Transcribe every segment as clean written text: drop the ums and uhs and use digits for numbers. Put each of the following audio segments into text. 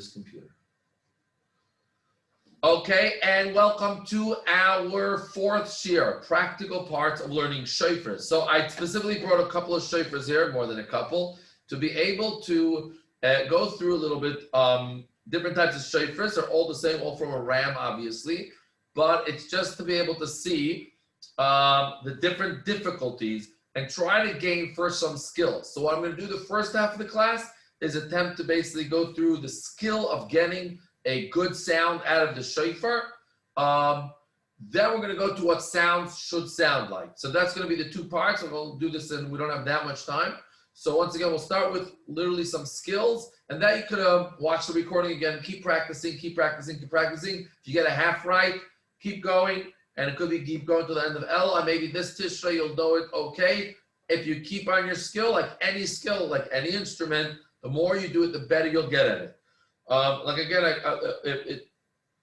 this computer. Okay, and welcome to our fourth shir, practical parts of learning shofar. So I specifically brought a couple of shofars here, more than a couple, to be able to go through a little bit different types of shofars. They're all the same, all from a ram, obviously, but it's just to be able to see the different difficulties and try to gain first some skills. So what I'm going to do the first half of the class is attempt to basically go through the skill of getting a good sound out of the shofar. Then we're going to go to what sounds should sound like. So that's going to be the two parts. And we'll do this, and we don't have that much time. So once again, we'll start with literally some skills, and then you could watch the recording again. Keep practicing, keep practicing, keep practicing. If you get a half right, keep going, and it could be keep going to the end of El. Or maybe this Tishrei you'll know it okay. If you keep on your skill, like any instrument, the more you do it, the better you'll get at it. Like again,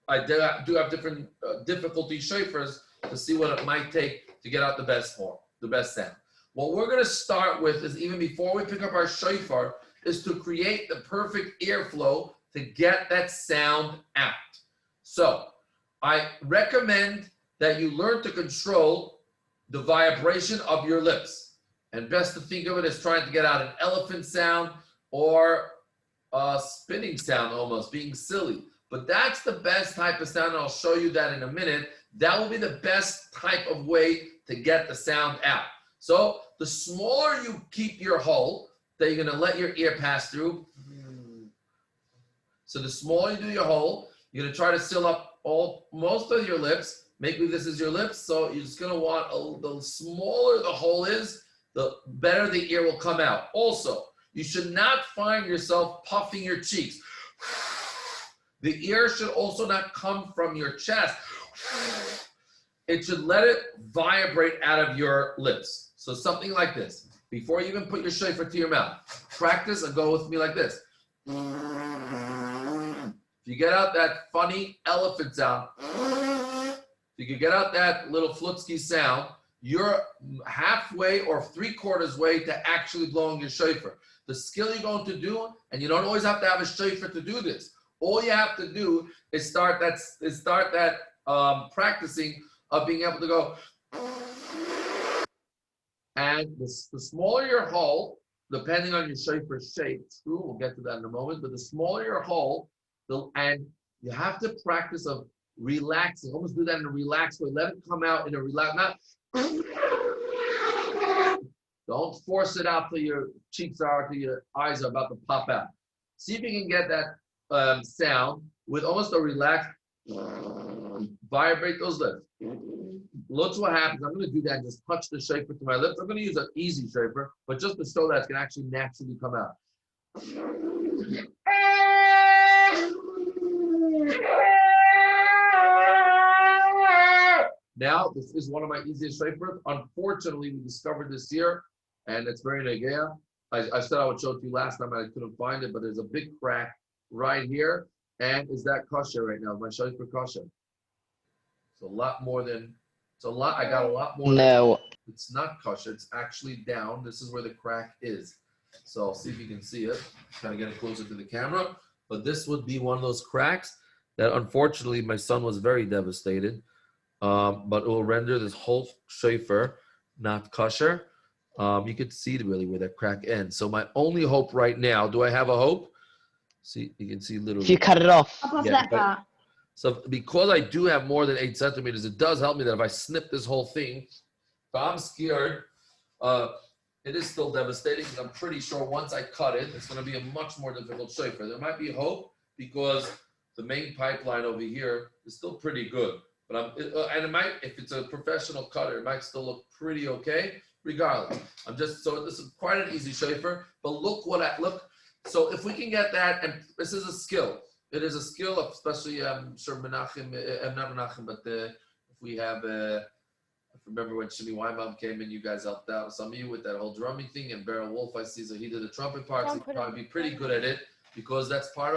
I do have different difficulty shofars to see what it might take to get out the best sound. What we're going to start with is, even before we pick up our shofar, is to create the perfect airflow to get that sound out. So I recommend that you learn to control the vibration of your lips. And best to think of it as trying to get out an elephant sound or a spinning sound, almost being silly. But that's the best type of sound, and I'll show you that in a minute. That will be the best type of way to get the sound out. So the smaller you keep your hole that you're going to let your ear pass through, so the smaller you do your hole, you're going to try to seal up most of your lips. Maybe this is your lips, so you're just going to want the smaller the hole is, the better the ear will come out. Also, you should not find yourself puffing your cheeks. The ear should also not come from your chest. It should let it vibrate out of your lips. So something like this. Before you even put your shofar to your mouth, practice and go with me like this. If you get out that funny elephant sound, if you can get out that little flutsky sound, you're halfway or 3/4 way to actually blowing your shofar. The skill you're going to do, and you don't always have to have a shofar to do this. All you have to do is start that practicing of being able to go. And the smaller your hole, depending on your shofar shape, true, we'll get to that in a moment, but the smaller your hole, and you have to practice of relaxing, almost do that in a relaxed way. Let it come out in a relaxed, not. Don't force it out till your cheeks are, till your eyes are about to pop out. See if you can get that sound with almost a relaxed, vibrate those lips. Look what happens. I'm going to do that and just touch the shofar to my lips. I'm going to use an easy shofar, but just to show that it's going to actually naturally come out. Now, this is one of my easiest shofars. Unfortunately, we discovered this year, and it's very tekiah. I said I would show it to you last time, and I couldn't find it, but there's a big crack right here. And is that kosher right now? My shofar kosher. It's a lot more than, I got a lot more. No. It's not kosher. It's actually down. This is where the crack is. So I'll see if you can see it. Kind of get it closer to the camera. But this would be one of those cracks that, unfortunately, my son was very devastated. But it will render this whole shofar not kosher. You could see really where that crack ends. So my only hope right now, do I have a hope? See, you can see literally. If you cut it off. Yeah, so because I do have more than 8 centimeters, it does help me that if I snip this whole thing, if I'm scared, it is still devastating, because I'm pretty sure once I cut it, it's going to be a much more difficult shofar. There might be hope because the main pipeline over here is still pretty good. But it might, if it's a professional cutter, it might still look pretty okay. Regardless, so this is quite an easy shofar. But look. So if we can get that, and this is a skill. It is a skill, especially I'm sure Menachem, not Menachem, but if we have, I remember when Shimi Weinbaum came in, you guys helped out some of you with that whole drumming thing, and Beryl Wolf, I see, so he did the trumpet part, so he'd probably be pretty good at it, because that's part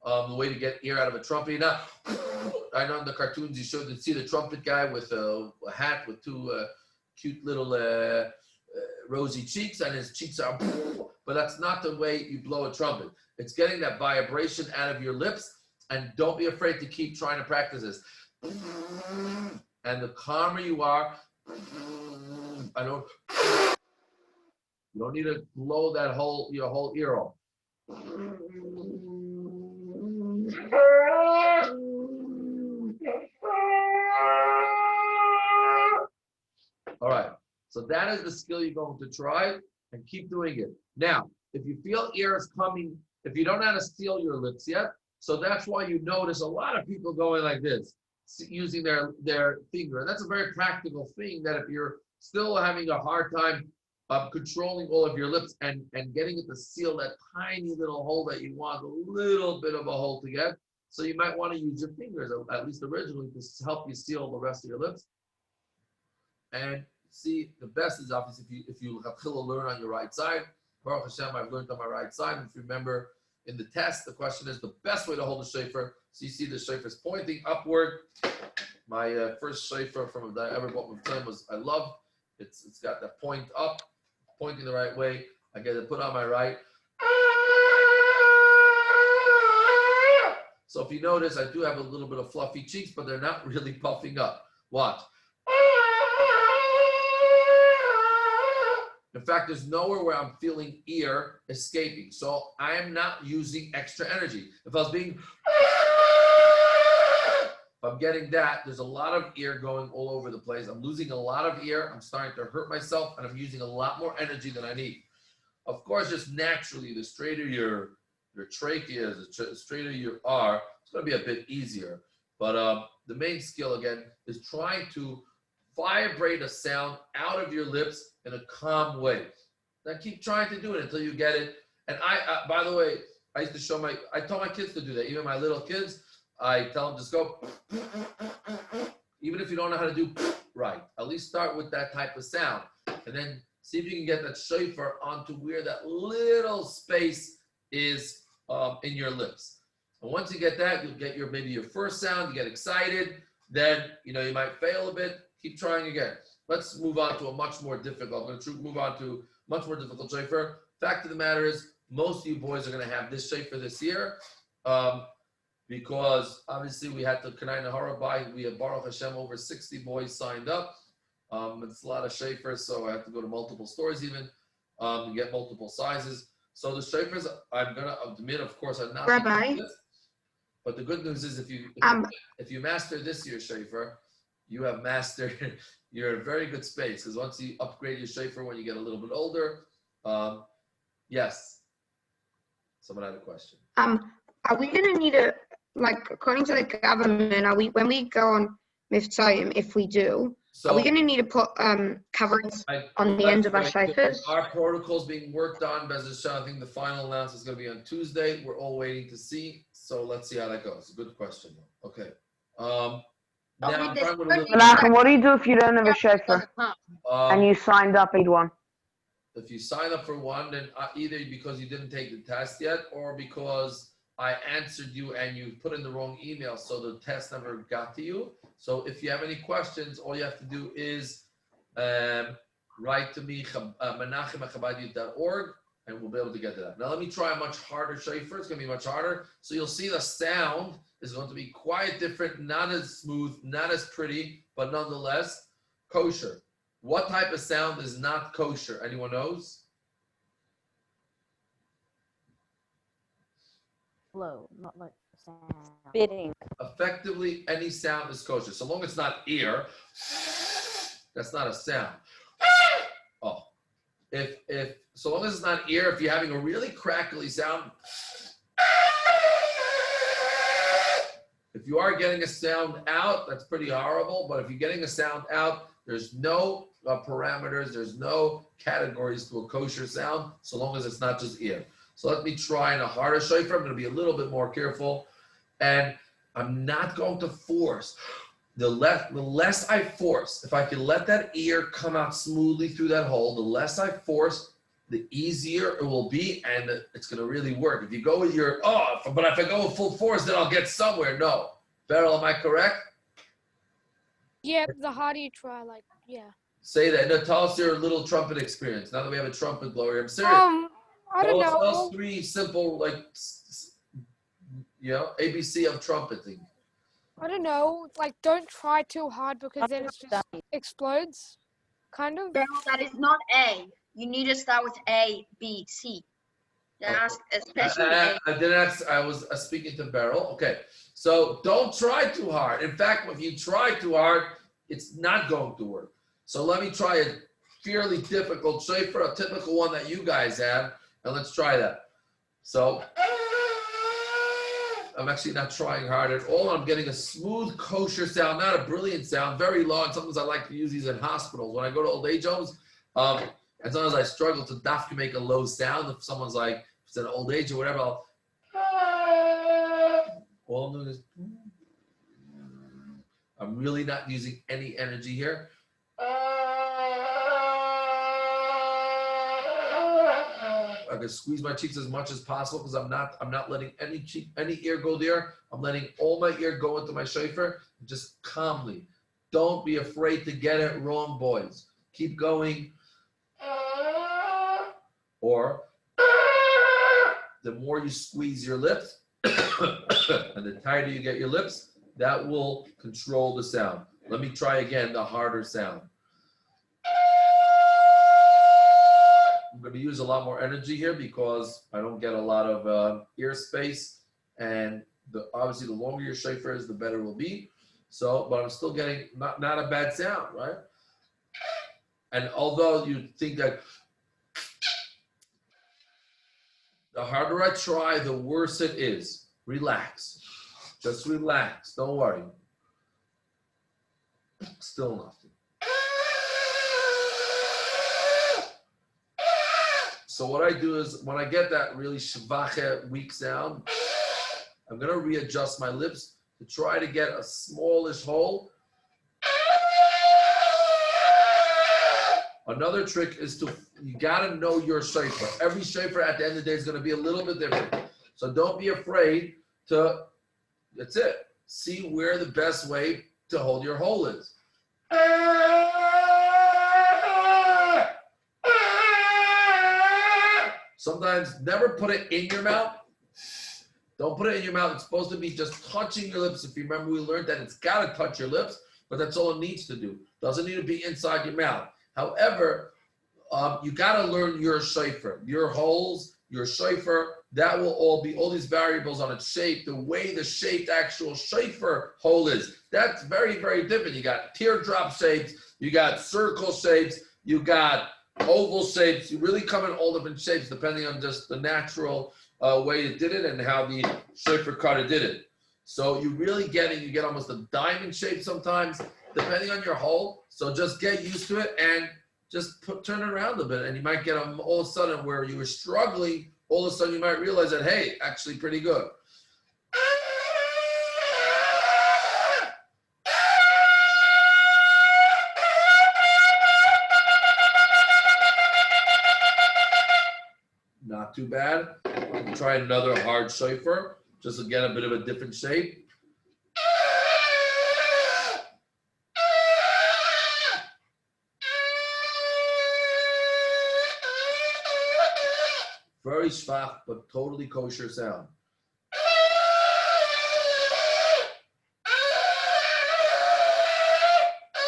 of the way to get air out of a trumpet. Now, I know in the cartoons you see the trumpet guy with a hat with two cute little rosy cheeks, and his cheeks are, but that's not the way you blow a trumpet. It's getting that vibration out of your lips, and don't be afraid to keep trying to practice this. And the calmer you are, you don't need to blow that your whole ear off. All right, so that is the skill you're going to try, and keep doing it. Now, if you feel ear is coming, if you don't know how to seal your lips yet, so that's why you notice a lot of people going like this, using their finger. And that's a very practical thing, that if you're still having a hard time controlling all of your lips and getting it to seal that tiny little hole that you want, a little bit of a hole to get, so you might want to use your fingers, at least originally, to help you seal the rest of your lips. And see, the best is obviously if you have to learn on your right side. Baruch Hashem, I've learned on my right side. And if you remember in the test, the question is the best way to hold the shofar. So you see the shofar is pointing upward. My first shofar from that I ever bought with Mivtza was, I love. It's got that point up, pointing the right way. I get it put on my right. So if you notice, I do have a little bit of fluffy cheeks, but they're not really puffing up. Watch. In fact, there's nowhere where I'm feeling ear escaping. So I am not using extra energy. If I was being, if I'm getting that, there's a lot of ear going all over the place. I'm losing a lot of ear. I'm starting to hurt myself, and I'm using a lot more energy than I need. Of course, just naturally, the straighter your trachea is, the straighter you are, it's going to be a bit easier. But the main skill, again, is trying to vibrate a sound out of your lips in a calm way. Now keep trying to do it until you get it. And by the way, I used to I tell my kids to do that. Even my little kids, I tell them just go, even if you don't know how to do right, at least start with that type of sound. And then see if you can get that shofar onto where that little space is in your lips. And once you get that, you'll get maybe your first sound, you get excited, then you might fail a bit. Keep trying again. Let's move on to a much more difficult. I'm going to move on to much more difficult shofar. Fact of the matter is, most of you boys are going to have this shofar this year, because obviously we had to Kanai Nahara we had Baruch Hashem over 60 boys signed up. It's a lot of shofars, so I have to go to multiple stores even to get multiple sizes. So the shofars, I'm going to admit, of course, I'm not. Rabbi. But the good news is, if you master this year's shofar, you have mastered. You're in a very good space, because once you upgrade your shofar when you get a little bit older, yes. Someone had a question. Are we going to need according to the government, when we go on Mivtza, if we do, are we going to need to put coverings on the ends of our shofars? Our protocol is being worked on. Bez Hashem, I think the final announcement is going to be on Tuesday. We're all waiting to see. So let's see how that goes. Good question. Okay. Now, Menachem, what do you do if you don't have a shofar and you signed up for one? If you sign up for one, then either because you didn't take the test yet, or because I answered you and you put in the wrong email, so the test never got to you. So if you have any questions, all you have to do is write to me, menachem@chabadiyut.org, and we'll be able to get to that. Now let me try a much harder shofar. It's going to be much harder. So you'll see the sound is going to be quite different, not as smooth, not as pretty, but nonetheless kosher. What type of sound is not kosher? Anyone knows? Flow, not like sound. Spitting. Effectively, any sound is kosher. So long as it's not ear, that's not a sound. Oh, so long as it's not ear, if you're having a really crackly sound, if you are getting a sound out, that's pretty horrible. But if you're getting a sound out, there's no parameters, there's no categories to a kosher sound, so long as it's not just ear. So let me try in a harder shofar. I'm going to be a little bit more careful, and I'm not going to force. The less I force, if I can let that ear come out smoothly through that hole, the less I force, the easier it will be, and it's going to really work. If you go with but if I go with full force, then I'll get somewhere. No. Beryl, am I correct? Yeah, the harder you try, yeah. Say that. No, tell us your little trumpet experience. Now that we have a trumpet blower, I'm serious. I don't Those know. 3 simple, like, ABC of trumpeting. I don't know. Like, don't try too hard because then it just explodes. Kind of. Beryl, that is not A. You need to start with A, B, C. Ask especially A. I didn't ask, I was speaking to Beryl. Okay, so don't try too hard. In fact, if you try too hard, it's not going to work. So let me try a fairly difficult shofar, a typical one that you guys have, and let's try that. So I'm actually not trying hard at all. I'm getting a smooth, kosher sound, not a brilliant sound, very low. And sometimes I like to use these in hospitals. When I go to old age homes, and sometimes I struggle to make a low sound. If someone's like, if it's an old age or whatever, all I'm doing is, I'm really not using any energy here. I can squeeze my cheeks as much as possible because I'm not letting any ear go there. I'm letting all my ear go into my shofar, just calmly. Don't be afraid to get it wrong, boys. Keep going. Or the more you squeeze your lips, and the tighter you get your lips, that will control the sound. Let me try again the harder sound. I'm going to use a lot more energy here because I don't get a lot of ear space, and obviously the longer your shofar is, the better it will be. So, but I'm still getting not a bad sound, right? And although you think that the harder I try, the worse it is. Relax. Just relax. Don't worry. Still nothing. So what I do is, when I get that really shvache, weak sound, I'm going to readjust my lips to try to get a smallish hole. Another trick is you got to know your shofar. Every shofar at the end of the day is going to be a little bit different. So don't be afraid to, that's it. See where the best way to hold your hole is. Sometimes never put it in your mouth. Don't put it in your mouth. It's supposed to be just touching your lips. If you remember, we learned that it's got to touch your lips, but that's all it needs to do. Doesn't need to be inside your mouth. However, you got to learn your shofar, your holes, your shofar. That will all be all these variables on its shape, the way the shaped actual shofar hole is. That's very, very different. You got teardrop shapes, you got circle shapes, you got oval shapes. You really come in all different shapes depending on just the natural way it did it and how the shofar cutter did it. So you get almost a diamond shape sometimes, depending on your hole. So just get used to it and just turn it around a bit, and you might get them all of a sudden where you were struggling. All of a sudden you might realize that, hey, actually pretty good. Not too bad. Try another hard shofar just to get a bit of a different shape. Very shvach, but totally kosher sound.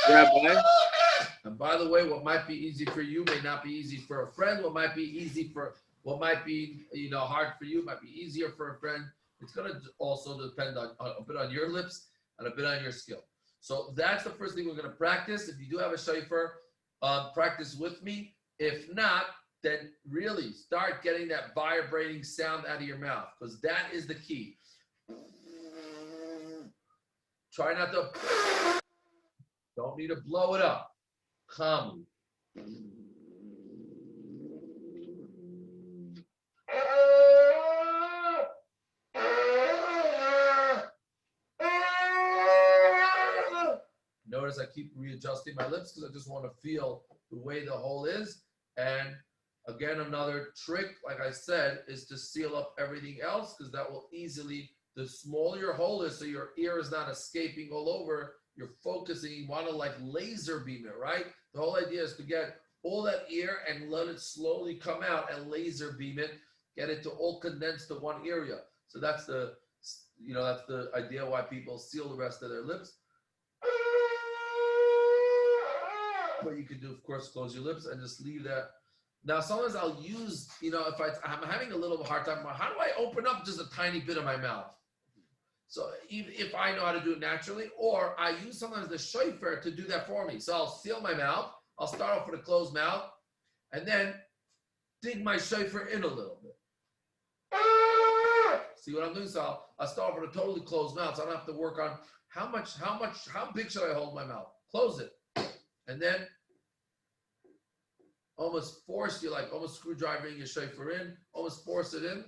Rabbi? And by the way, what might be easy for you may not be easy for a friend. What might be hard for you might be easier for a friend. It's going to also depend on a bit on your lips and a bit on your skill. So that's the first thing we're going to practice. If you do have a shofar, practice with me. If not, then really start getting that vibrating sound out of your mouth, because that is the key. Try not to, don't need to blow it up. Calmly. Notice I keep readjusting my lips because I just want to feel the way the hole is. And again, another trick, like I said, is to seal up everything else, because that will easily, the smaller your hole is, so your ear is not escaping all over, you're focusing, you want to like laser beam it, right? The whole idea is to get all that air and let it slowly come out and laser beam it, get it to all condense to one area. So that's the idea why people seal the rest of their lips. But you can do, of course, close your lips and just leave that. Now, sometimes I'll use, if I'm having a little hard time, how do I open up just a tiny bit of my mouth? So if I know how to do it naturally, or I use sometimes the shofar to do that for me. So I'll seal my mouth. I'll start off with a closed mouth, and then dig my shofar in a little bit. See what I'm doing? So I'll start off with a totally closed mouth, so I don't have to work on how big should I hold my mouth? Close it. And then almost force you, like almost screwdrivering your shofar in, almost force it in.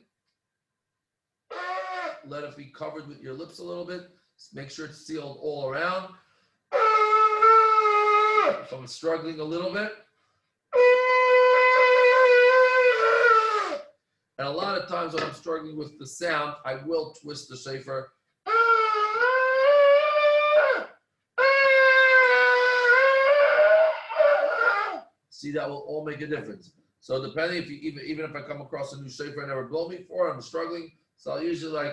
Let it be covered with your lips a little bit. Just make sure it's sealed all around. If I'm struggling a little bit. And a lot of times when I'm struggling with the sound, I will twist the shofar. See, that will all make a difference. So depending if you even if I come across a new shofar I never blown before, I'm struggling. So I'll usually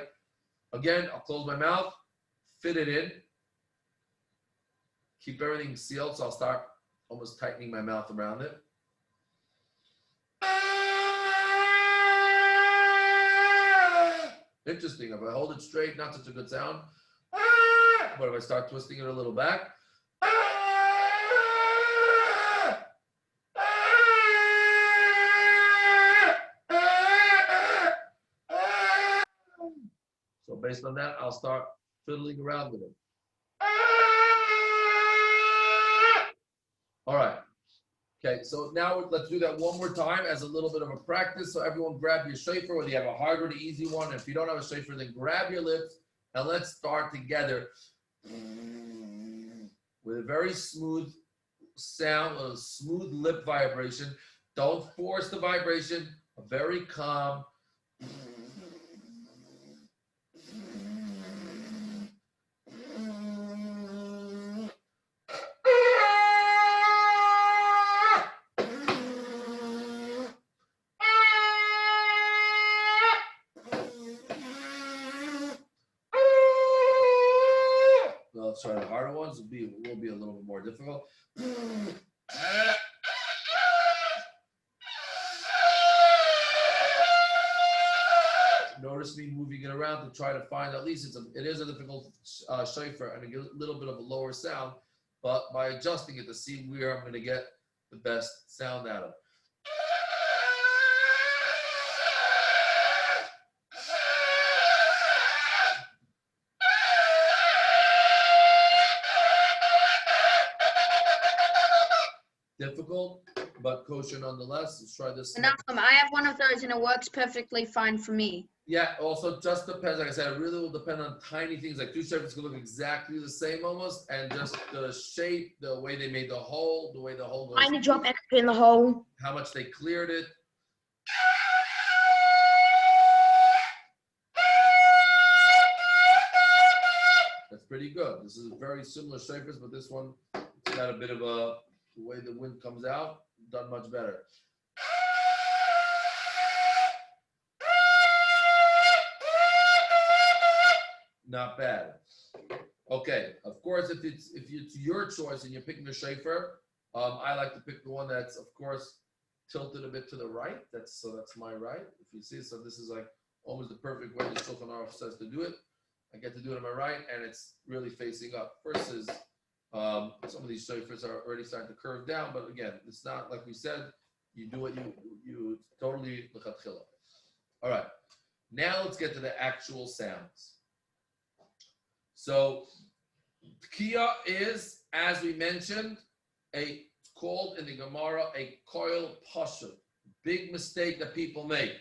I'll close my mouth, fit it in, keep everything sealed. So I'll start almost tightening my mouth around it. Interesting. If I hold it straight, not such a good sound. But if I start twisting it a little back, so based on that, I'll start fiddling around with it. All right. Okay, so now let's do that one more time as a little bit of a practice. So everyone grab your shofar, whether you have a hard or the easy one. If you don't have a shofar, then grab your lips and let's start together with a very smooth sound, a smooth lip vibration. Don't force the vibration, a very calm. Sorry, the harder ones will be a little bit more difficult. Notice me moving it around to try to find, at least it is a difficult shofar and a little bit of a lower sound, but by adjusting it to see where I'm going to get the best sound out of it. Difficult, but kosher nonetheless. Let's try this. And I have one of those and it works perfectly fine for me. Yeah, also just depends, like I said, it really will depend on tiny things. Like two shofars can look exactly the same almost, and just the shape, the way they made the hole, the way the hole goes. Tiny drop extra in the hole. How much they cleared it. That's pretty good. This is very similar shofars, but this one, it's got a bit of the way the wind comes out, done much better. Not bad. Okay, of course, if it's your choice and you're picking a shofar, I like to pick the one that's, of course, tilted a bit to the right. That's my right. If you see, so this is like almost the perfect way the Shulchan Aruch says to do it. I get to do it on my right, and it's really facing up. Versus some of these shofars are already starting to curve down, but again, it's not like we said. You do what you totally l'chatchila. All right, now let's get to the actual sounds. So tekiah is, as we mentioned, called in the Gemara a koil pashut. Big mistake that people make.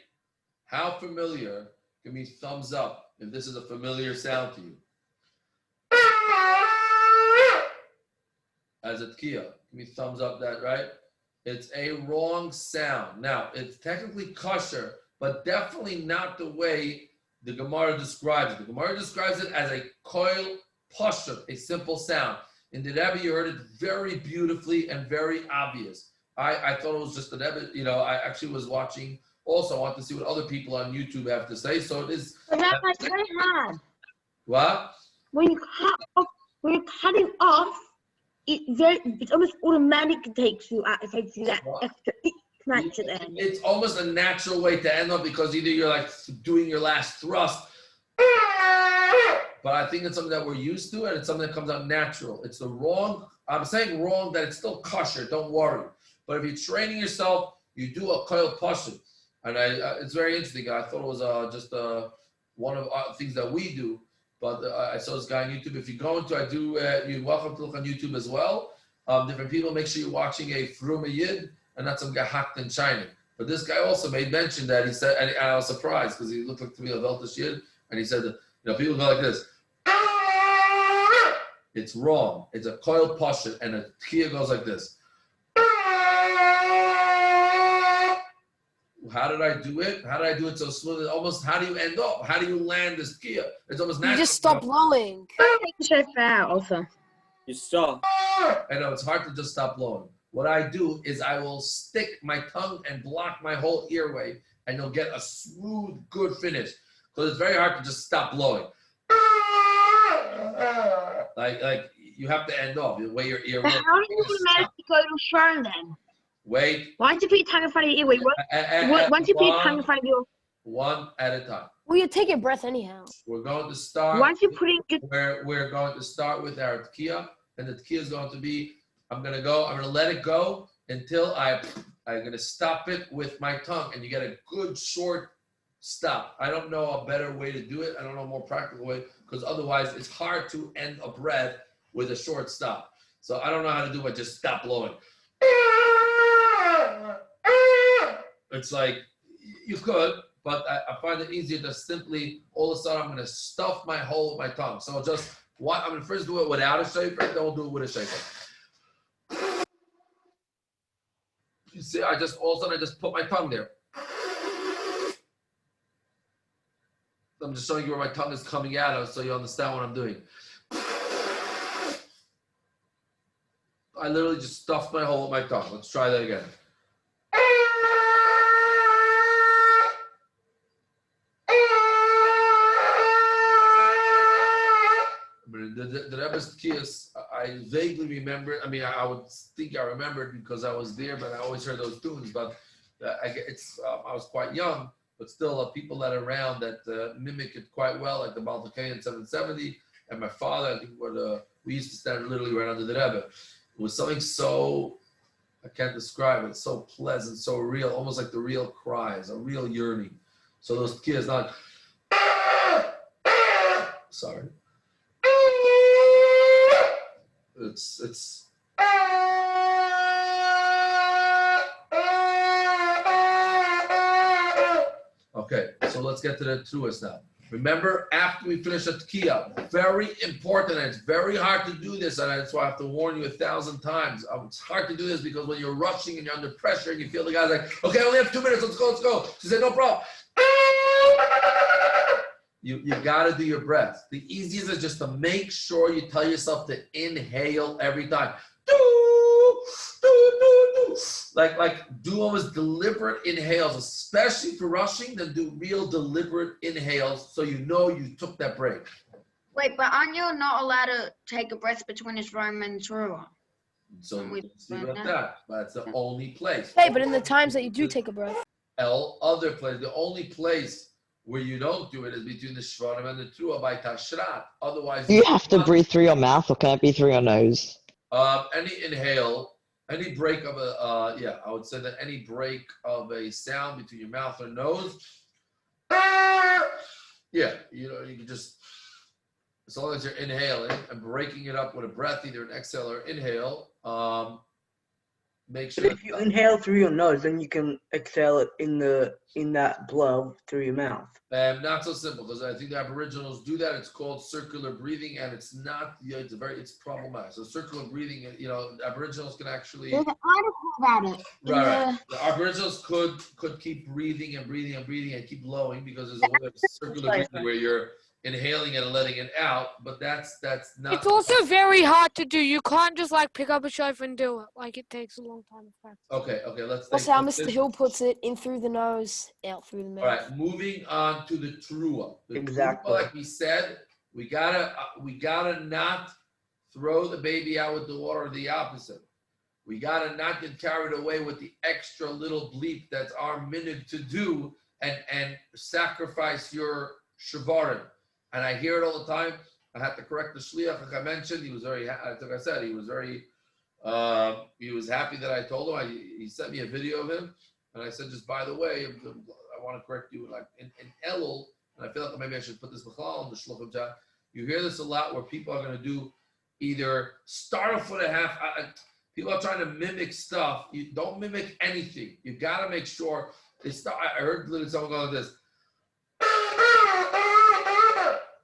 How familiar? Give me thumbs up if this is a familiar sound to you. As a tekiah, give me thumbs up that, right? It's a wrong sound. Now, it's technically kosher, but definitely not the way the Gemara describes it. The Gemara describes it as a koil pashut, a simple sound. In the Rebbe, you heard it very beautifully and very obvious. I thought it was just an evidence. I actually was watching. Also, I want to see what other people on YouTube have to say. So it is. But that's like very hard. What? When you cut it off, it's almost automatic takes you out. It takes you that extra snatch at the end. It's almost a natural way to end up because either you're like doing your last thrust, but I think it's something that we're used to and it's something that comes out natural. It's the wrong. I'm saying wrong that it's still kosher. Don't worry. But if you're training yourself, you do a koil pashut. And it's very interesting. I thought it was just one of the things that we do. But I saw this guy on YouTube. If you're going to, you're welcome to look on YouTube as well. Different people, make sure you're watching a Fruma Yid and not some guy hacked in China. But this guy also made mention that he said, and I was surprised because he looked like to me a Veltish Yid, and he said that, people go like this. It's wrong. It's a koil pashut, and a tekiah goes like this. How did I do it? How did I do it so smooth? Almost, how do you end up? How do you land this tekiah? It's almost natural. You just stop blowing. Take the Shofar out also. You stop. I know, it's hard to just stop blowing. What I do is I will stick my tongue and block my whole earway, and you'll get a smooth, good finish. Because it's very hard to just stop blowing. Like you have to end off the way your ear But works. how do you manage to go to Shevarim then? Wait. Why don't you put your tongue in front of your earway? Once you put your tongue in front of your... One at a time. Well, you take your breath anyhow. We're going to start. Once you put in... We're going to start with our tekiah, and the tekiah is going to be, I'm going to let it go until I'm going to stop it with my tongue, and you get a good short stop. I don't know a better way to do it. I don't know a more practical way, because otherwise it's hard to end a breath with a short stop. So I don't know how to do it. Just stop blowing. It's like, you could, but I find it easier to simply, all of a sudden, I'm going to stuff my hole with my tongue. So I'm going to first do it without a shofar, then we'll do it with a shofar. You see, all of a sudden, I just put my tongue there. I'm just showing you where my tongue is coming out of so you understand what I'm doing. I literally just stuffed my hole with my tongue. Let's try that again. The Rebbe's tekiahs, I vaguely remember. I mean, I would think I remembered because I was there, but I always heard those tunes. But I was quite young, but still people that are around that mimic it quite well, like the Baltakayan 770. And my father, I think, we used to stand literally right under the Rebbe. It was something so, I can't describe it, so pleasant, so real, almost like the real cries, a real yearning. So those tekiahs, not, sorry. It's okay, so let's get to the teruahs now. Remember, after we finish the tekiah, very important, and it's very hard to do this, and that's why I have to warn you 1,000 times. It's hard to do this because when you're rushing and you're under pressure and you feel the guy's like, okay, I only have 2 minutes, let's go. She said, no problem. You got to do your breath. The easiest is just to make sure you tell yourself to inhale every time. Like do almost deliberate inhales, especially for rushing, then do real deliberate inhales so you know you took that break. Wait, but aren't you not allowed to take a breath between Shevarim and teruah? So leave it at that. That's the only place. Hey, but in the times that you do take a breath. Other place, the only place where you don't do it is between the Shevarim and the teruah by Tashrat. Otherwise, you have to breathe through your mouth, or can it be through your nose? Any inhale, any break of I would say that any break of a sound between your mouth or nose, you can just, as long as you're inhaling and breaking it up with a breath, either an exhale or inhale, make sure. But if you inhale through your nose, then you can exhale it in that blow through your mouth. Not so simple, because I think the Aboriginals do that. It's called circular breathing, and it's not. It's problematic. So circular breathing, the Aboriginals can actually. There's an article about it. Right. The Aboriginals could keep breathing and keep blowing because there's a way of circular breathing where inhaling it and letting it out, but that's not. It's also very hard to do. You can't just like pick up a shofar and do it. Like it takes a long time to practice. Okay, let's That's take how this. Mr. Hill puts it: in through the nose, out through the mouth. All right, moving on to the teruah. The Exactly. teruah, like we said, we gotta not throw the baby out with the water, or the opposite. We gotta not get carried away with the extra little bleep that's our minute to do and sacrifice your Shevarim. And I hear it all the time. I had to correct the shliach, like I mentioned. He was very, like I said, he was very, he was happy that I told him. He sent me a video of him, and I said, just by the way, I want to correct you. Like in Elul, and I feel like maybe I should put this b'chlal on the shluchim chat. You hear this a lot, where people are going to do either start a foot and a half. People are trying to mimic stuff. You don't mimic anything. You got to make sure they start. I heard literally someone go like this.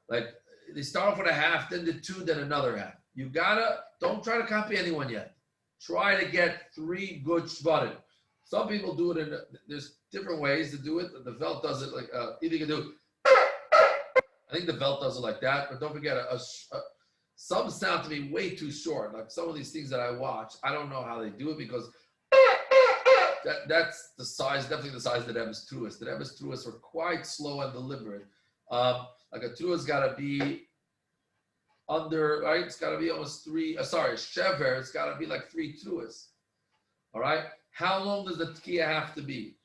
Like they start off with a half, then the two, then another half. You don't try to copy anyone yet. Try to get 3 good shvarim. Some people do it there's different ways to do it. The Velt does it like, either you can do, I think the Velt does it like that, but don't forget, some sound to me way too short. Like some of these things that I watch, I don't know how they do it because that's the size, definitely the size of the Rebbe's teruahs. The Rebbe's teruahs are quite slow and deliberate. Like a teruah's got to be under, right? It's got to be almost 3. Shever, it's got to be like 3 teruahs. All right. How long does the tekiah have to be?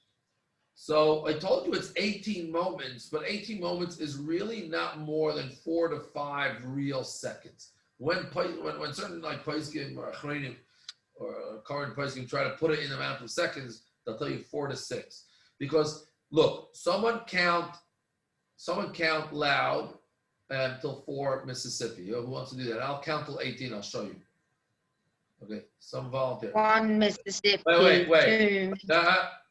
So I told you it's 18 moments, but 18 moments is really not more than 4 to 5 real seconds. When certain like poskim or achronim or current poskim try to put it in the amount of seconds, they'll tell you 4 to 6. Because look, someone count loud till 4 Mississippi. Who wants to do that? I'll count till 18. I'll show you. Okay, some volunteer. 1 Mississippi. Wait. 2.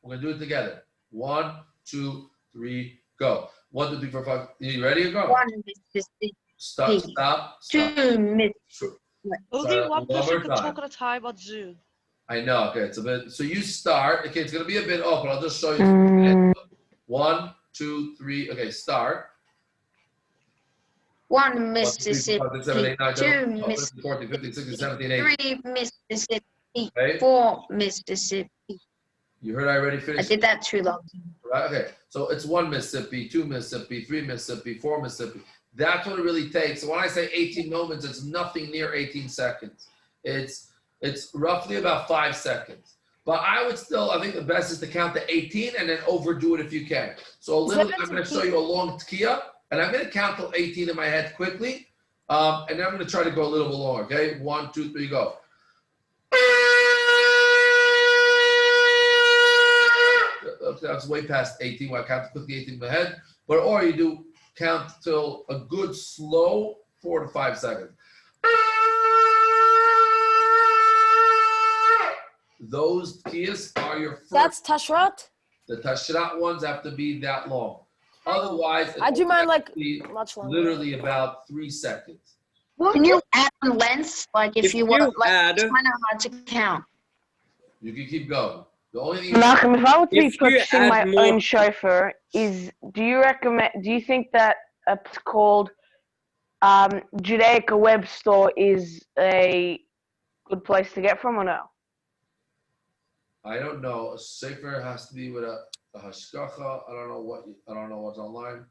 We're gonna do it together. 1, 2, 3, go. 1, 2, 3, 4, 5. Are you ready to go? 1 Mississippi. Stop. 2 Mississippi. Only one person more can time. talk at a time on Zoom. I know. Okay, it's a bit. So you start. Okay, it's gonna be a bit open. I'll just show you. 1, 2, 3. Okay, start. 1 Mississippi. 1, 2, 3, 4, 5, 6, 7, 8, 9, 2 10, 12, Mississippi. 13, 14, 15, 16, 17, 18. 3 Mississippi. Okay. 4 Mississippi. You heard I already I finished? did that too long. Right? Okay. So it's 1 Mississippi, 2 Mississippi, 3 Mississippi, 4 Mississippi. That's what it really takes. So when I say 18 moments, it's nothing near 18 seconds. It's roughly about 5 seconds. But I think the best is to count to 18 and then overdo it if you can. So I'm going to show you a long tekiah, and I'm going to count till 18 in my head quickly. And then I'm going to try to go a little bit longer. Okay? 1, 2, 3, go. That's way past 18 where I count quickly 18 in my head. Or you do count till a good slow 4 to 5 seconds. Those tekiyahs are your first. That's Tashrat? The Tashrat ones have to be that long. Otherwise, I do mine like be much longer. literally about 3 seconds. Can you add lengths? Like if you want, like it's kind of hard to count. You can keep going. The only thing Malcolm, if I were to be If you purchasing add my more- own chauffeur, do you think that a called Judaica web store is a good place to get from or no? I don't know. A sefer has to be with a hashgacha. I don't know what's online.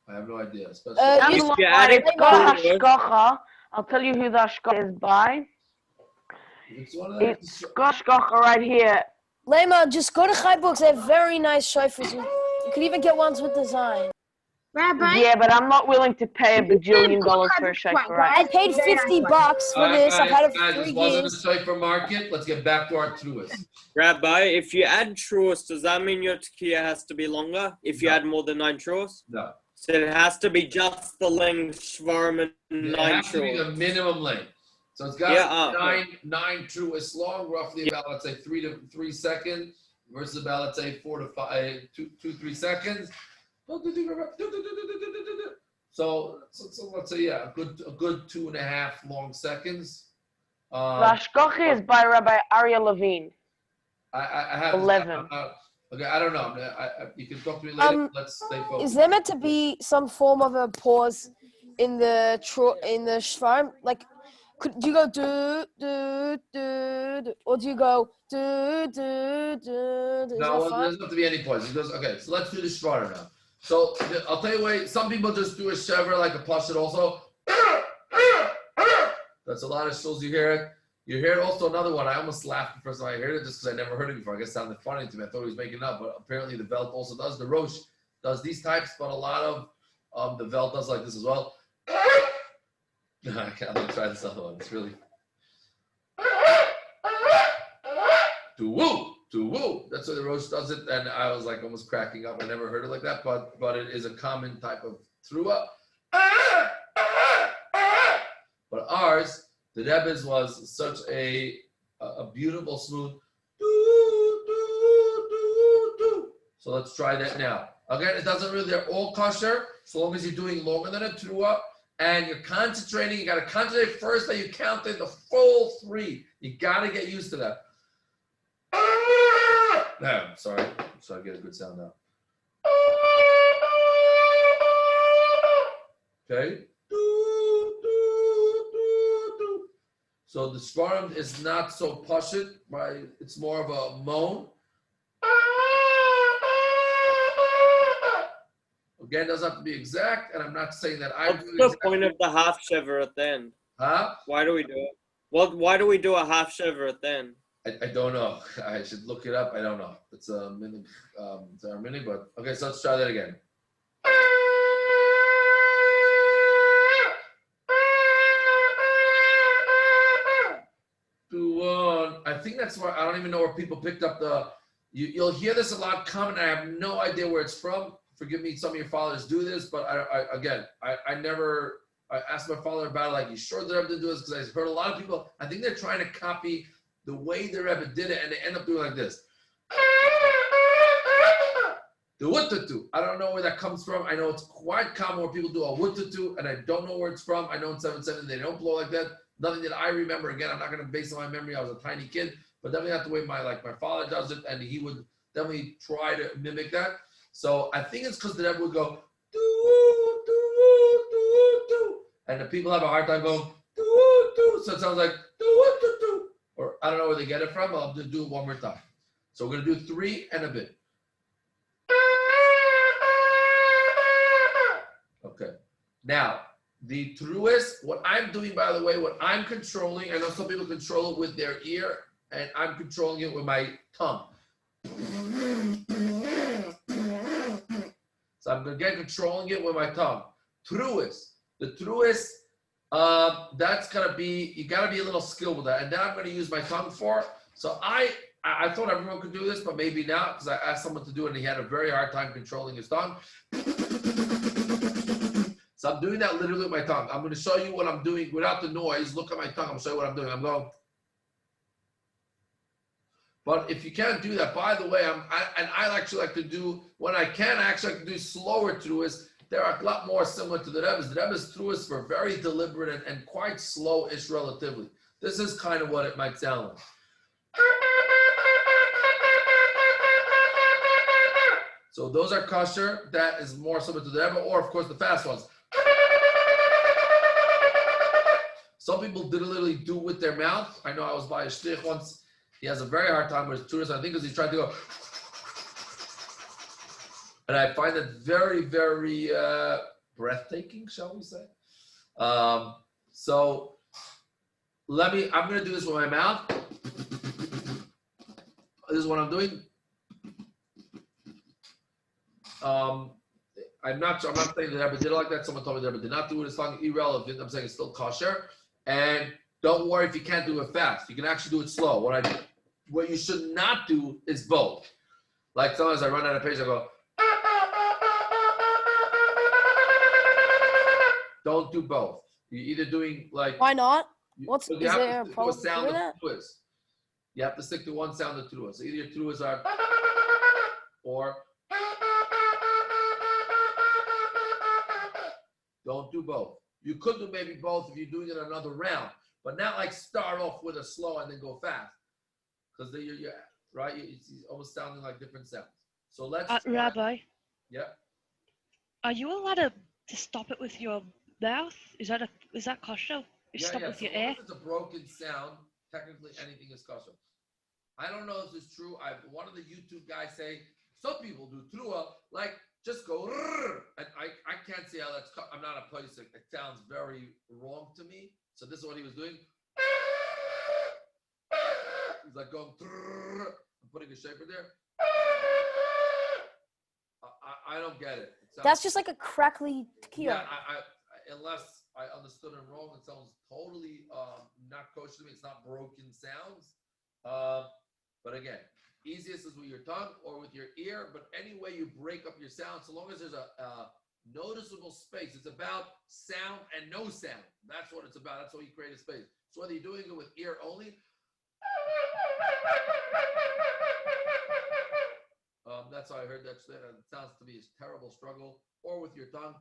I have no idea. Especially If you add it It's got to it, hashgacha. I'll tell you who the hashgacha is by. it's one of them. It's got hashgacha right here. Lema, just go to Chai Books. They have very nice shofars. You could even get ones with design. Rabbi? Yeah, but I'm not willing to pay $1 bajillion for a chauffeur. I paid $50 for this. I've had it for 3 This wasn't a years. sefer market. Let's get back to our teruahs. Rabbi, if you add teruahs, does that mean your tekiah has to be longer? If you No. add more than 9 teruahs? No. So it has to be just the length, Shevarim, and It 9 has to be the teruahs. minimum length. So it's got nine teruahs long, roughly about, let's say, 3 to 3 seconds, versus about, let's say, 4 to 5, 2-3 seconds. So let's say, yeah, a good 2.5 long seconds. The hashgacha is by Rabbi Aryeh Levine. I have 11. Okay, I don't know. You can talk to me later. Let's stay focused. Is there meant to be some form of a pause in the Shevarim? Like, do you go do, or do you go do? No, well, there's not to be any pause. It goes, okay, so let's do the Shevarim now. So I'll tell you why. Some people just do a shever like a pashut also. That's a lot of shulls you hear it. You hear it also another one. I almost laughed the first time I heard it just because I never heard it before. I guess it sounded funny to me. I thought he was making it up, but apparently the Velt also does. The Rosh does these types, but a lot of the Velt does like this as well. I can't try this other one. It's really to woo. That's why the Rosh does it, and I was like almost cracking up. I never heard it like that, but it is a common type of teruah. But ours, the Rebbe's was such a beautiful, smooth. So let's try that now. Again, it doesn't really, they're all kosher, so long as you're doing longer than a teruah, and you're concentrating. You got to concentrate first that you counted the full 3. You got to get used to that. No, I'm sorry. So I get a good sound now. Okay. So the Shevarim is not so pashut, right? It's more of a moan. Again, it doesn't have to be exact, and I'm not saying that I do exactly. What's the point of the half shever at the end? Huh? Why do we do it? Why do we do a half shever at the end? I don't know. I should look it up. I don't know. It's a mini, it's our mini, but okay. So let's try that again. I think that's where I don't even know where people picked up the. You'll hear this a lot common. I have no idea where it's from. Forgive me, some of your fathers do this, but I never. I asked my father about it. Like, you sure the Rebbe didn't do this? Because I heard a lot of people. I think they're trying to copy the way the Rebbe did it, and they end up doing like this. The wuttatu. I don't know where that comes from. I know it's quite common where people do a wuttatu, and I don't know where it's from. I know in 7-7 they don't blow like that. Nothing that I remember. Again, I'm not going to base on my memory. I was a tiny kid, but definitely not the way my father does it, and he would definitely try to mimic that. So I think it's because the Rebbe would go do do do do, and the people have a hard time going do do. So it sounds like do do do, or I don't know where they get it from. I'll just do it one more time. So we're going to do 3 and a bit. Okay. Now, the teruah, what I'm doing, by the way, what I'm controlling, I know some people control it with their ear, and I'm controlling it with my tongue. So I'm again controlling it with my tongue. Teruah, the teruah, that's gonna be, you gotta be a little skilled with that, and then I'm gonna use my tongue for it. So I thought everyone could do this, but maybe not, because I asked someone to do it, and he had a very hard time controlling his tongue. So I'm doing that literally with my tongue. I'm going to show you what I'm doing without the noise. Look at my tongue. I'm going to show you what I'm doing. I'm going. But if you can't do that, by the way, I actually like to do, when I can, I actually like to do slower teruahs. They're a lot more similar to the Rebbe's. The Rebbe's teruahs were very deliberate and quite slow-ish relatively. This is kind of what it might sound like. So those are kosher. That is more similar to the Rebbe, or of course the fast ones. Some people did literally do with their mouth. I know I was by a shlich once. He has a very hard time with his tourists. I think because he's trying to go. And I find it very, very breathtaking, shall we say. So I'm going to do this with my mouth. This is what I'm doing. I'm not saying that Rebbe did it like that. Someone told me that Rebbe did not do it. It's not irrelevant. I'm saying it's still kosher. And don't worry if you can't do it fast. You can actually do it slow. What you should not do is both. Like sometimes I run out of page, I go. Don't do both. You're either doing like. Why not? Is there a problem with that? You have to stick to one sound of teruah. So either your teruahs are or. Don't do both. You could do maybe both if you're doing it another round, but not like start off with a slow and then go fast, because you're right. It's almost sounding like different sounds. So let's try. Rabbi, Yeah. are you allowed to stop it with your mouth? Is that kosher? You Yeah, stop yeah. it with So your long ear? as it's a broken sound, technically anything is kosher. I don't know if this is true. One of the YouTube guys say some people do teruah, like just go, and I can't see how that's. I'm not a place. It sounds very wrong to me. So this is what he was doing. He's like going. I'm putting a shaper there. I don't get it. That's just like a crackly tekiah. Yeah, unless I understood it wrong, it sounds totally not kosher to me. It's not broken sounds. But again, easiest is with your tongue or with your ear. But any way you break up your sound, so long as there's a noticeable space, it's about sound and no sound. That's what it's about. That's why you create a space. So whether you're doing it with ear only, that's how I heard that. It sounds to me as terrible struggle, or with your tongue.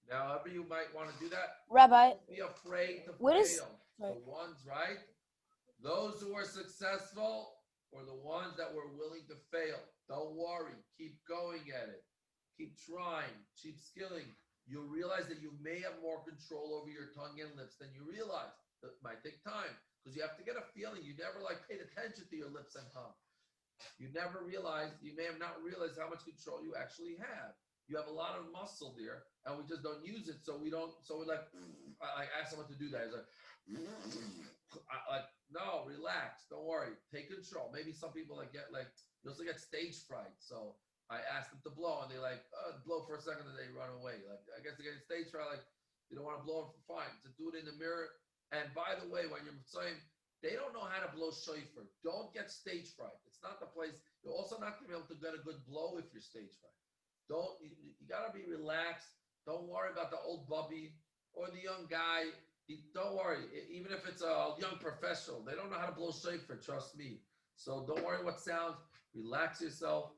Now, however you might want to do that, Rabbi, don't be afraid to what fail. is- The ones, right? Those who are successful or the ones that were willing to fail. Don't worry. Keep going at it. Keep trying. Keep skilling. You'll realize that you may have more control over your tongue and lips than you realize. It might take time because you have to get a feeling. You never paid attention to your lips and tongue. You never realized, you may have not realized how much control you actually have. You have a lot of muscle there, and we just don't use it. So we're like, I asked someone to do that. He's like, no, relax, don't worry, take control. Maybe some people you also get stage fright. So I asked them to blow, and they blow for a second, and they run away. I guess they're getting stage fright. You don't want to blow it, fine. So do it in the mirror. And by the way, when you're saying, they don't know how to blow shofar. Don't get stage fright. It's not the place. You're also not going to be able to get a good blow if you're stage fright. You got to be relaxed. Don't worry about the old bubby or the young guy. Don't worry. Even if it's a young professional, they don't know how to blow shofar, trust me. So don't worry what sounds. Relax yourself.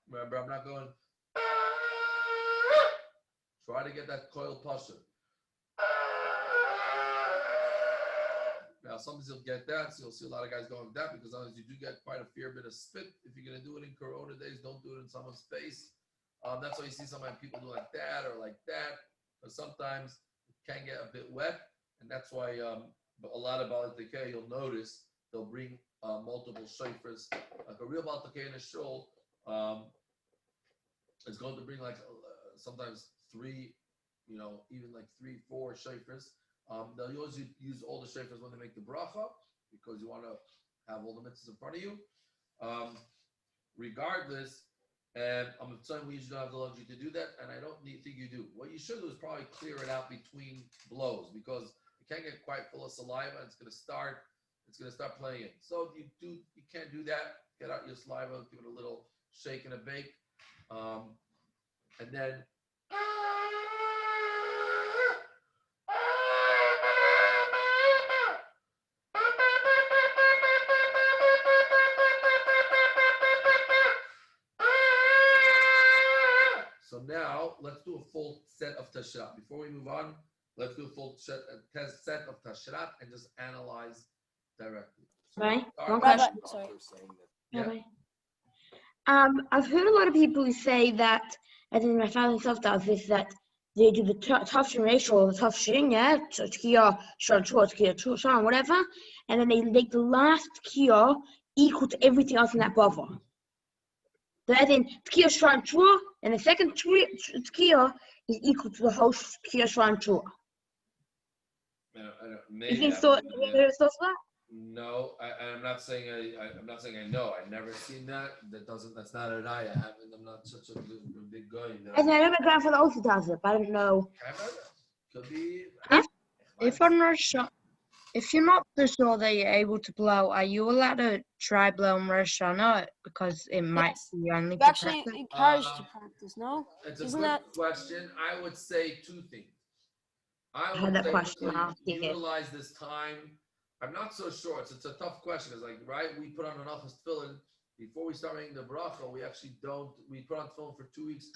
Remember, I'm not going. Try to get that coil pusher. Now, sometimes you'll get that, so you'll see a lot of guys going with that because sometimes you do get quite a fair bit of spit. If you're going to do it in Corona days, don't do it in someone's face. That's why you see sometimes people do like that or like that. But sometimes it can get a bit wet, and that's why a lot of Baal tekiah, you'll notice, they'll bring multiple shofars. Like a real Baal tekiah in a shul is going to bring sometimes three, even 3-4 shofars. They'll always use all the shofars when they make the bracha because you want to have all the mitzvahs in front of you. Regardless, and I'm saying we usually don't have the luxury to do that, and I don't think you do. What you should do is probably clear it out between blows because it can't get quite full of saliva. And it's going to start playing it. So you can't do that. Get out your saliva, give it a little shake and a bake, and then. So now let's do a full set of tashrat. Before we move on, let's do a full set of tashrat and just analyze directly. Right. One Rabbi, question. sorry. Yeah. Rabbi. I've heard a lot of people who say that, I think my father himself does this, that they do the toughshin ratio or the toughshin, tekiah, tekiah, whatever, and then they make the last tekiah equal to everything else in that bother. So as in tekiah, trouah, and the second tekiah is equal to the whole tekiah, trouah. Maybe. You think so? That? No, I'm not saying I know. I've never seen that. That's not an eye. I'm not such a big guy. I know my grandfather also does it, but I don't know. Could be. If you're not so sure that you're able to blow, are you allowed to try blowing Rosh Hashanah? Because it might be only You're actually encouraged to practice, no? It's a Isn't good that question. I would say two things. I had would that say question to asked, yeah. utilize this time. I'm not so sure. It's a tough question. It's right? We put on an office tefillin before we start making the bracha. We actually don't. We put on tefillin for 2 weeks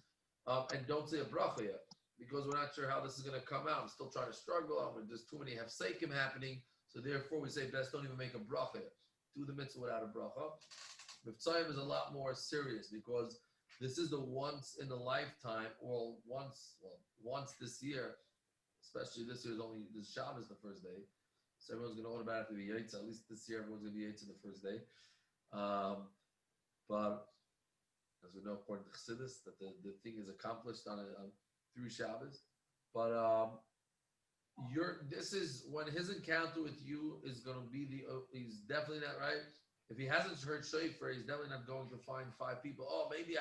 and don't say a bracha yet because we're not sure how this is going to come out. I'm still trying to struggle. There's too many hefsekim happening. So therefore, we say best don't even make a bracha. Do the mitzvah without a bracha. Mivtza is a lot more serious because this is the once in a lifetime, or once this year, especially this year is only this Shabbos the first day. So everyone's going to automatically be Yaitza. At least this year, everyone's going to be Yaitza the first day. But as we know, according to Chassidus, that the thing is accomplished on through Shabbos. But this is when his encounter with you is going to be he's definitely not right. If he hasn't heard Shofar, he's definitely not going to find 5 people. Oh, maybe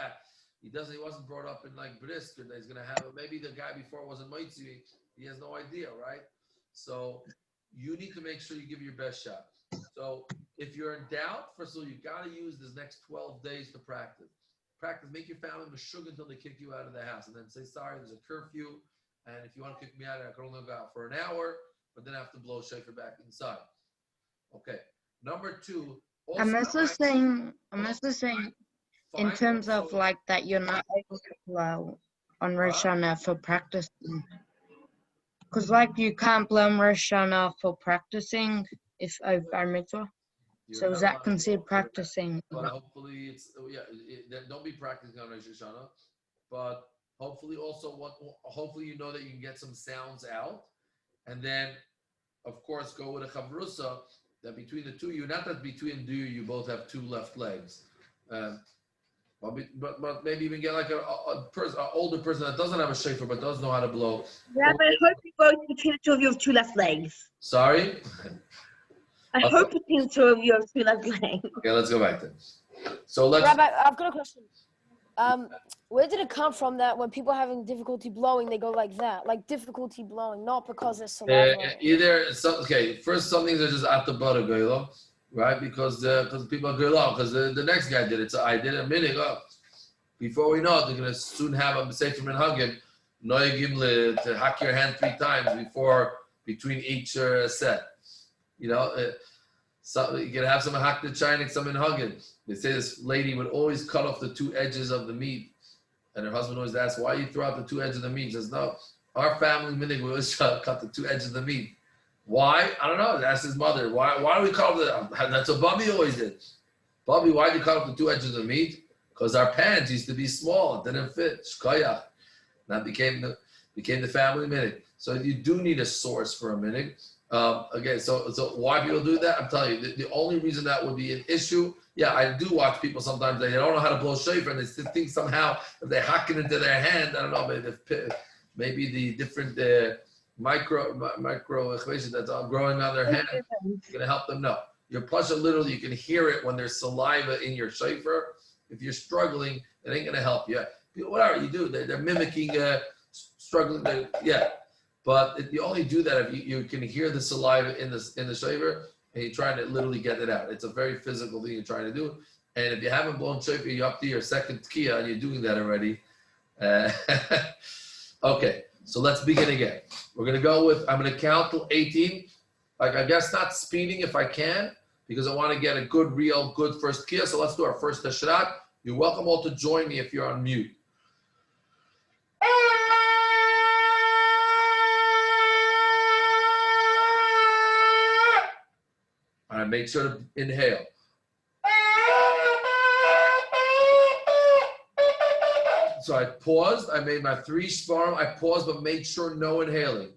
he wasn't brought up in like brisker that he's going to have it. Maybe the guy before wasn't Mivtza. He has no idea, right? So you need to make sure you give your best shot. So if you're in doubt, first of all, you've got to use this next 12 days to practice. Make your family mashug until they kick you out of the house, and then say, sorry, there's a curfew, and if you want to kick me out, I can only go out for an hour, but then I have to blow Shofar back inside. Okay. Number 2. I'm also saying in terms of like that you're not able to blow on Rosh Hashanah for practicing. Because like you can't blow on Rosh Hashanah for practicing if over mitzvah. So is that considered practicing? But hopefully don't be practicing on Rosh Hashanah. But hopefully hopefully you know that you can get some sounds out. And then, of course, go with a chavrusa that between the two of you, not that between you both have 2 left legs. But maybe even get like an older person that doesn't have a shofar but does know how to blow. Yeah, but I hope you both between the 2 of you have 2 left legs. Sorry? I hope between the 2 of you have 2 left legs. Okay, let's go back then. So let's. Rabbi, I've got a question. Where did it come from that when people are having difficulty blowing, they go like that? Like difficulty blowing, not because there's saliva. First some things are just at the butter goylo, right? Because people are goylo, because the next guy did it. So I did a minute up. Before we know it, they're gonna soon have a sefer minhagim, noyagim to hack your hand 3 times between each set. So you can have some hack the chinik, some in hugging. They say this lady would always cut off the 2 edges of the meat, and her husband always asks, "Why you throw out the 2 edges of the meat?" She says, "No, our family minig we always cut the 2 edges of the meat." Why? I don't know. Ask his mother. Why do we cut off that's what Bobby always did. Bobby, why did you cut off the 2 edges of the meat? Because our pans used to be small, it didn't fit. Shkoyach. That became the family minig. So you do need a source for a minig. So why people do that? I'm telling you, the only reason that would be an issue. Yeah, I do watch people sometimes. They don't know how to blow shofar, and they think somehow if they hack it into their hand, I don't know, maybe the different micro equations that's growing on their hand is going to help them. No, your pasha literally you can hear it when there's saliva in your shofar. If you're struggling, it ain't going to help you. Whatever you do, they're mimicking struggling. But you only do that if you can hear the saliva in the shofar and you're trying to literally get it out. It's a very physical thing you're trying to do. And if you haven't blown shofar, you're up to your second tekiah and you're doing that already. Okay, so let's begin again. We're going to go I'm going to count till 18. Like, I guess not speeding if I can, because I want to get a good first tekiah. So let's do our first tashrat. You're welcome all to join me if you're on mute. All right, make sure to inhale. So I paused. I made my 3 Shevarim. I paused, but made sure no inhaling.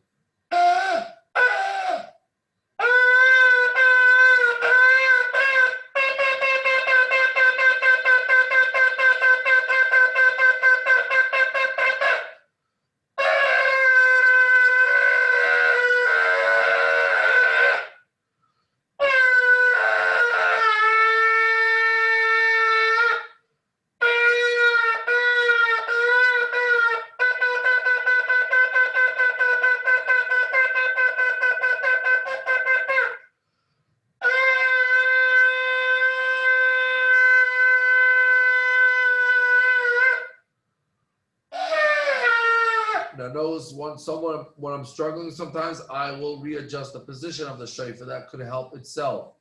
Now notice when I'm struggling sometimes, I will readjust the position of the shofar. That could help itself.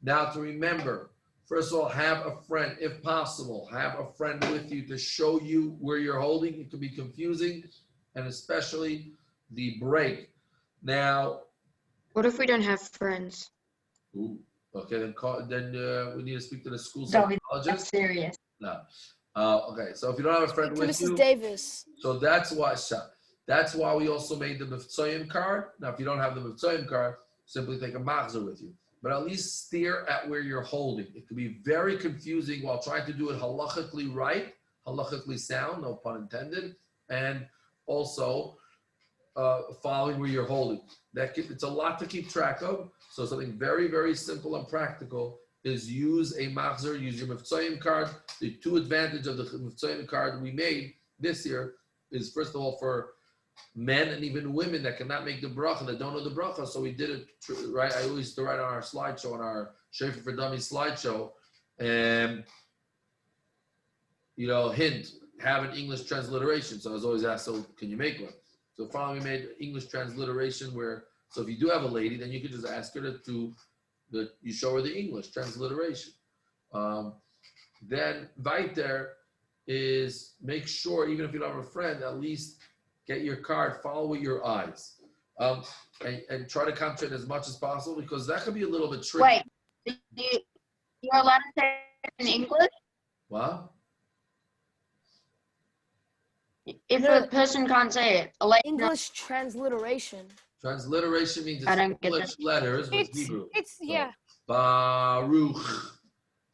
Now to remember, first of all, have a friend, if possible, have a friend with you to show you where you're holding. It could be confusing. and especially the break. Now, What if we don't have friends? ooh, okay, then we need to speak to the school That's psychologist. serious. No. Okay, so if you don't have a friend To with Mrs. you, Davis. so that's why we also made the Mivtzoyim card. Now, if you don't have the Mivtzoyim card, simply take a machzor with you. But at least steer at where you're holding. It can be very confusing while trying to do it halachically right, halachically sound, no pun intended, and also following where you're holding. It's a lot to keep track of. So something very, very simple and practical is use a machzor, use your Mivtzoyim card. The two advantages of the Mivtzoyim card we made this year is, first of all, for men and even women that cannot make the bracha, that don't know the bracha. So we did it right. I always used to write on our slideshow, on our Shofar for Dummies slideshow, and hint, have an English transliteration. So I was always asked, so can you make one? So finally we made English transliteration where, so if you do have a lady, then you can just ask her you show her the English transliteration. Then right there is make sure, even if you don't have a friend, at least get your card, follow with your eyes, and try to concentrate as much as possible, because that could be a little bit tricky. Wait, you're allowed to say it in English? What? If a person can't say it, a lady English transliteration. Transliteration means I it's don't get English letters with Hebrew. It's yeah. Baruch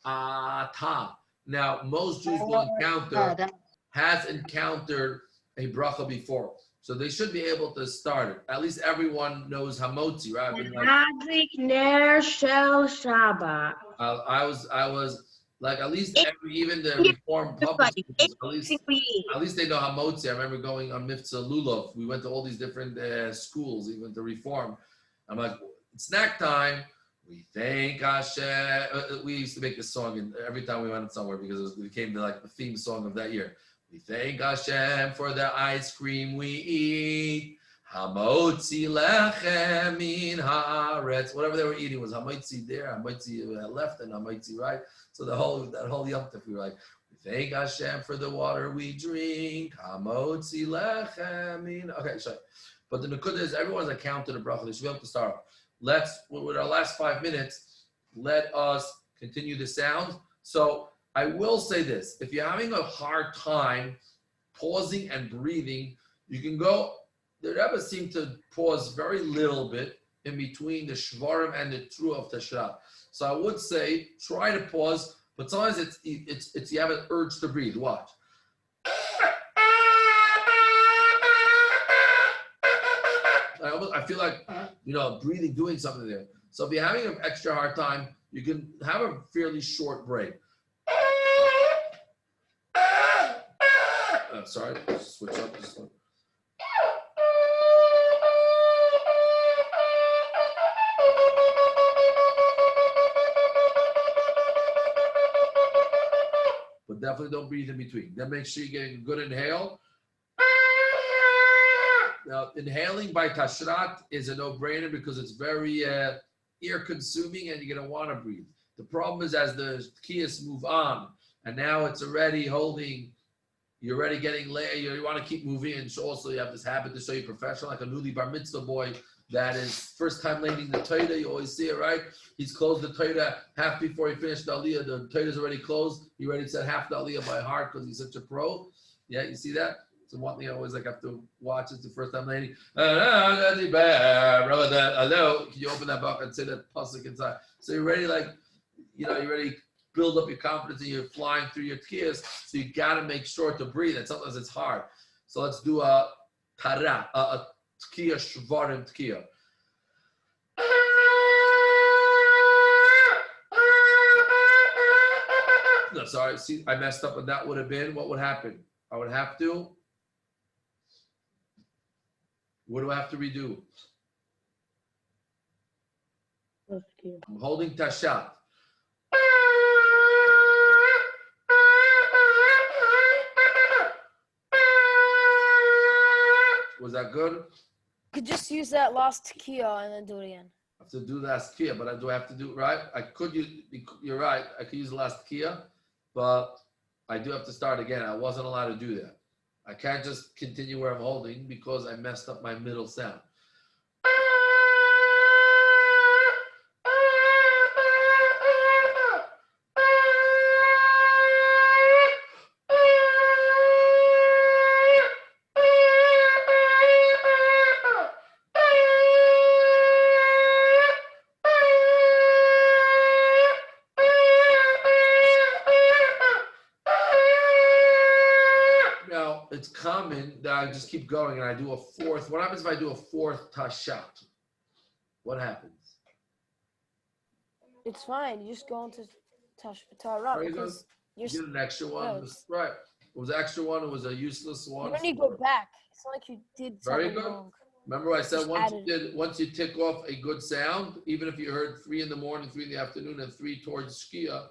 Atah. Now, most Jews will has encountered a bracha before, so they should be able to start it. At least everyone knows Hamotzi, right? Hadzik Ner Shel Shabbat. I was like, at least even the Reform public schools, at least they know Hamotzi. I remember going on Mivtza Lulav. We went to all these different schools, even to Reform. I'm like, it's snack time. We thank Hashem. We used to make this song, and every time we went somewhere, because it became the theme song of that year. We thank Hashem for the ice cream we eat. Hamotzi lechem min haaretz. Whatever they were eating was hamotzi there, hamotzi left, and hamotzi right. So that whole Yom Tov, we were like, we thank Hashem for the water we drink. Hamotzi lechem min. Okay, sorry. But the nekuda is everyone's accounted a bracha. They should be able to start off. With our last 5 minutes, let us continue the sound. So I will say this: if you're having a hard time pausing and breathing, you can go. The Rebbe seemed to pause very little bit in between the Shevarim and the teruah of Tashrat. So I would say try to pause, but sometimes it's you have an urge to breathe. Watch. I feel like breathing, doing something there. So if you're having an extra hard time, you can have a fairly short break. Sorry, switch up this one. But definitely don't breathe in between. Then make sure you're getting a good inhale. Now, inhaling by Tashrat is a no-brainer because it's very ear-consuming and you're going to want to breathe. The problem is as the tekiahs move on, and now it's already holding, you're already getting layer, you want to keep moving, and so also you have this habit to show you professional, like a newly bar mitzvah boy that is first time learning the tekiah, you always see it, right? He's closed the tekiah half before he finished the aliyah, the tekiah is already closed, he already said half the aliyah by heart because he's such a pro. Yeah, you see that? So one thing I always have to watch is the first time lady. Hello, can you open that book and say that pasuk inside? So you're ready, you ready build up your confidence and you're flying through your tekiahs. So you got to make sure to breathe. And sometimes it's hard. So let's do a teruah, a tekiah, Shevarim tekiah. No, sorry. See, I messed up, and that would have been what would happen. I would have to. What do I have to redo? I'm holding tashat. Was that good? You could just use that last tekiah and then do it again. I have to do the last tekiah, but do I have to do it right? I could use, you're right, I could use the last tekiah, but I do have to start again. I wasn't allowed to do that. I can't just continue where I'm holding because I messed up my middle sound. Now, it's common that I just keep going and I do a fourth. What happens if I do a fourth tashat? What happens? It's fine. You just go into teruah Very good. because You get an extra one. Right. It was an extra one. It was a useless one. You don't need to go back. It's not like you did Very something good. wrong. Remember I said Just once you tick off a good sound, even if you heard 3 in the morning, 3 in the afternoon, and 3 towards Shkia,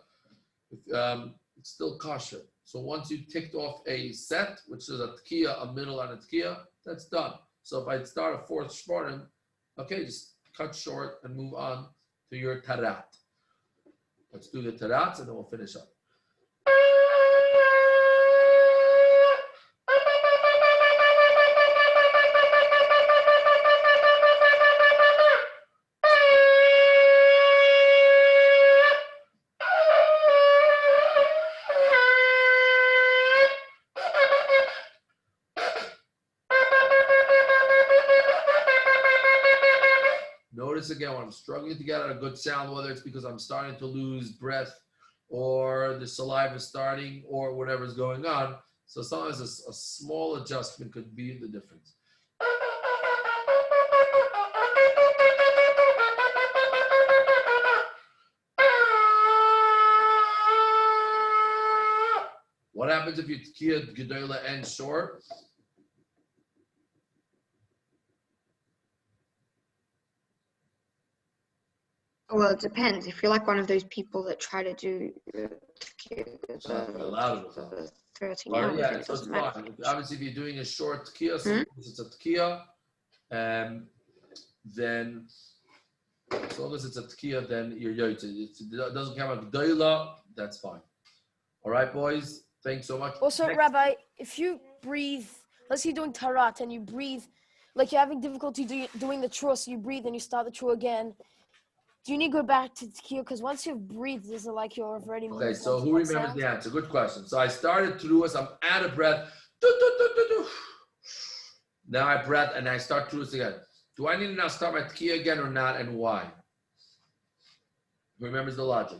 it's still kosher. So once you ticked off a set, which is a tekiah, a middle, and a tekiah, that's done. So if I start a fourth Shevarim, okay, just cut short and move on to your tarat. Let's do the tarats and then we'll finish up. Notice again, when I'm struggling to get out a good sound, whether it's because I'm starting to lose breath or the saliva is starting or whatever's going on. So sometimes a small adjustment could be the difference. What happens if you tekiah gedola and short? Well, it depends. If you're like one of those people that try to do Allowed it, huh? 13 Well, hours, yeah, it so it's doesn't matter. fine. Obviously, if you're doing a short tekiah, so it's a tekiah, then as long as it's a tekiah, then you're yotze. It doesn't count like doila, that's fine. All right, boys. Thanks so much. Also, Next. Rabbi, if you breathe, let's say you're doing tarat and you breathe, like you're having difficulty doing the teruah, so you breathe and you start the teruah again. Do you need to go back to tekiah? Because once you've breathed, is it like you're already moved? Okay, so on to who that remembers sound? the answer? Good question. So I started teruah, I'm out of breath. Now I breath and I start teruah again. Do I need to now start my tekiah again or not, and why? Who remembers the logic?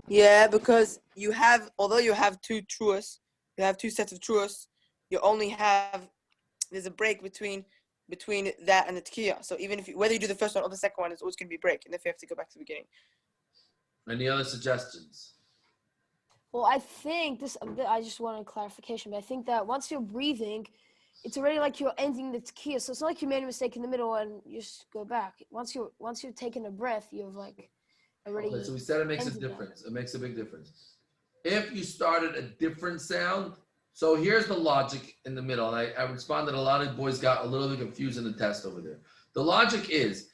Yeah, because although you have 2 truahs, you have 2 sets of truahs, you only have, there's a break between that and the tekiah. So even if whether you do the first one or the second one, it's always going to be a break, and if you have to go back to the beginning. Any other suggestions? Well, I think I just wanted a clarification, but I think that once you're breathing, it's already like you're ending the tekiah. So it's not like you made a mistake in the middle and you just go back. Once you're taking a breath, you've like already. Okay, so we said it makes a ended difference. It makes a big difference. If you started a different sound, so here's the logic in the middle. And I responded, a lot of boys got a little bit confused in the test over there. The logic is,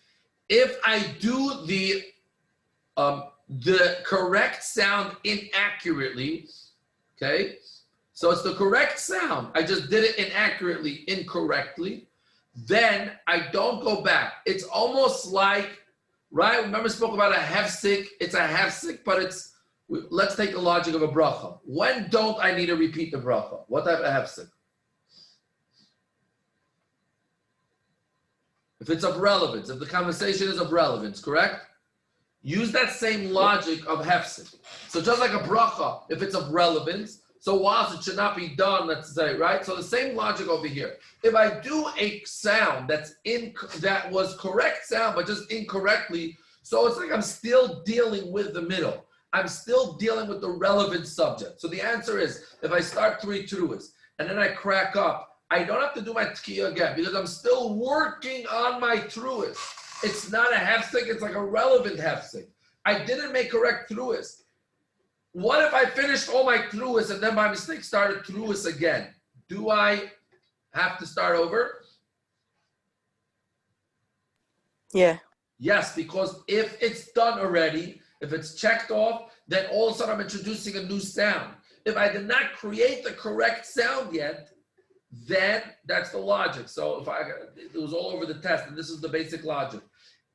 if I do the correct sound inaccurately, okay? So it's the correct sound. I just did it incorrectly. Then I don't go back. It's almost like, right? Remember, I spoke about a hefsek. It's a hefsek, but let's take the logic of a bracha. When don't I need to repeat the bracha? What type of hefsek? If it's of relevance, if the conversation is of relevance, correct? Use that same logic of hefsek. So just like a bracha, if it's of relevance, so whilst it should not be done, let's say, right? So the same logic over here. If I do a sound that was correct sound, but just incorrectly, so it's like I'm still dealing with the middle. I'm still dealing with the relevant subject. So the answer is, if I start 3 teruahs and then I crack up, I don't have to do my tekiah again because I'm still working on my teruahs. It's not a hefsek, it's like a relevant hefsek. I didn't make correct teruahs. What if I finished all my teruahs and then by mistake started teruahs again? Do I have to start over? Yeah. Yes, because if it's done already, if it's checked off, then all of a sudden I'm introducing a new sound. If I did not create the correct sound yet, then that's the logic. So it was all over the test, and this is the basic logic.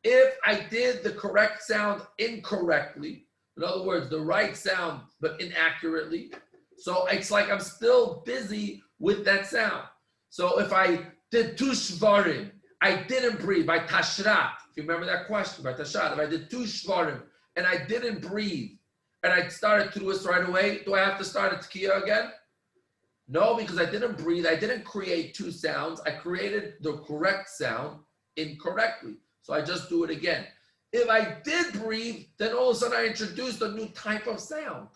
If I did the correct sound incorrectly, in other words, the right sound but inaccurately, so it's like I'm still busy with that sound. So if I did 2 Shevarim, I didn't breathe by Tashrat. If you remember that question by Tashrat, if I did 2 Shevarim and I didn't breathe and I started teruah right away, do I have to start a tekiah again? No, because I didn't breathe. I didn't create 2 sounds. I created the correct sound incorrectly. So I just do it again. If I did breathe, then all of a sudden I introduced a new type of sound.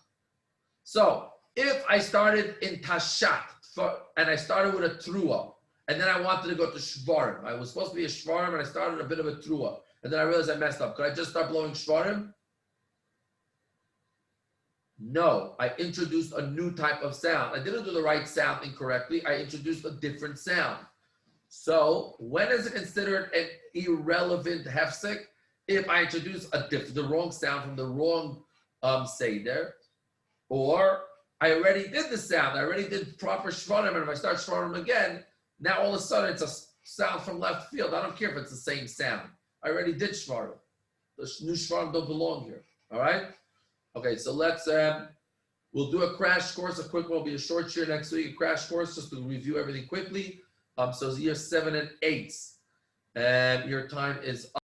So if I started in Tashat and I started with a teruah, and then I wanted to go to Shevarim. I was supposed to be a Shevarim and I started a bit of a teruah. And then I realized I messed up. Could I just start blowing Shevarim? No, I introduced a new type of sound. I didn't do the right sound incorrectly. I introduced a different sound. So when is it considered an irrelevant hefsek? If I introduce the wrong sound from the wrong seder, or I already did the sound, I already did proper Shevarim, and if I start Shevarim again, now all of a sudden it's a sound from left field. I don't care if it's the same sound. I already did Shevarim. The new Shevarim don't belong here. All right? Okay, so let's, we'll do a crash course, a quick one. Will be a short year next week, a crash course, just to review everything quickly. So it's year 7 and 8. And your time is up.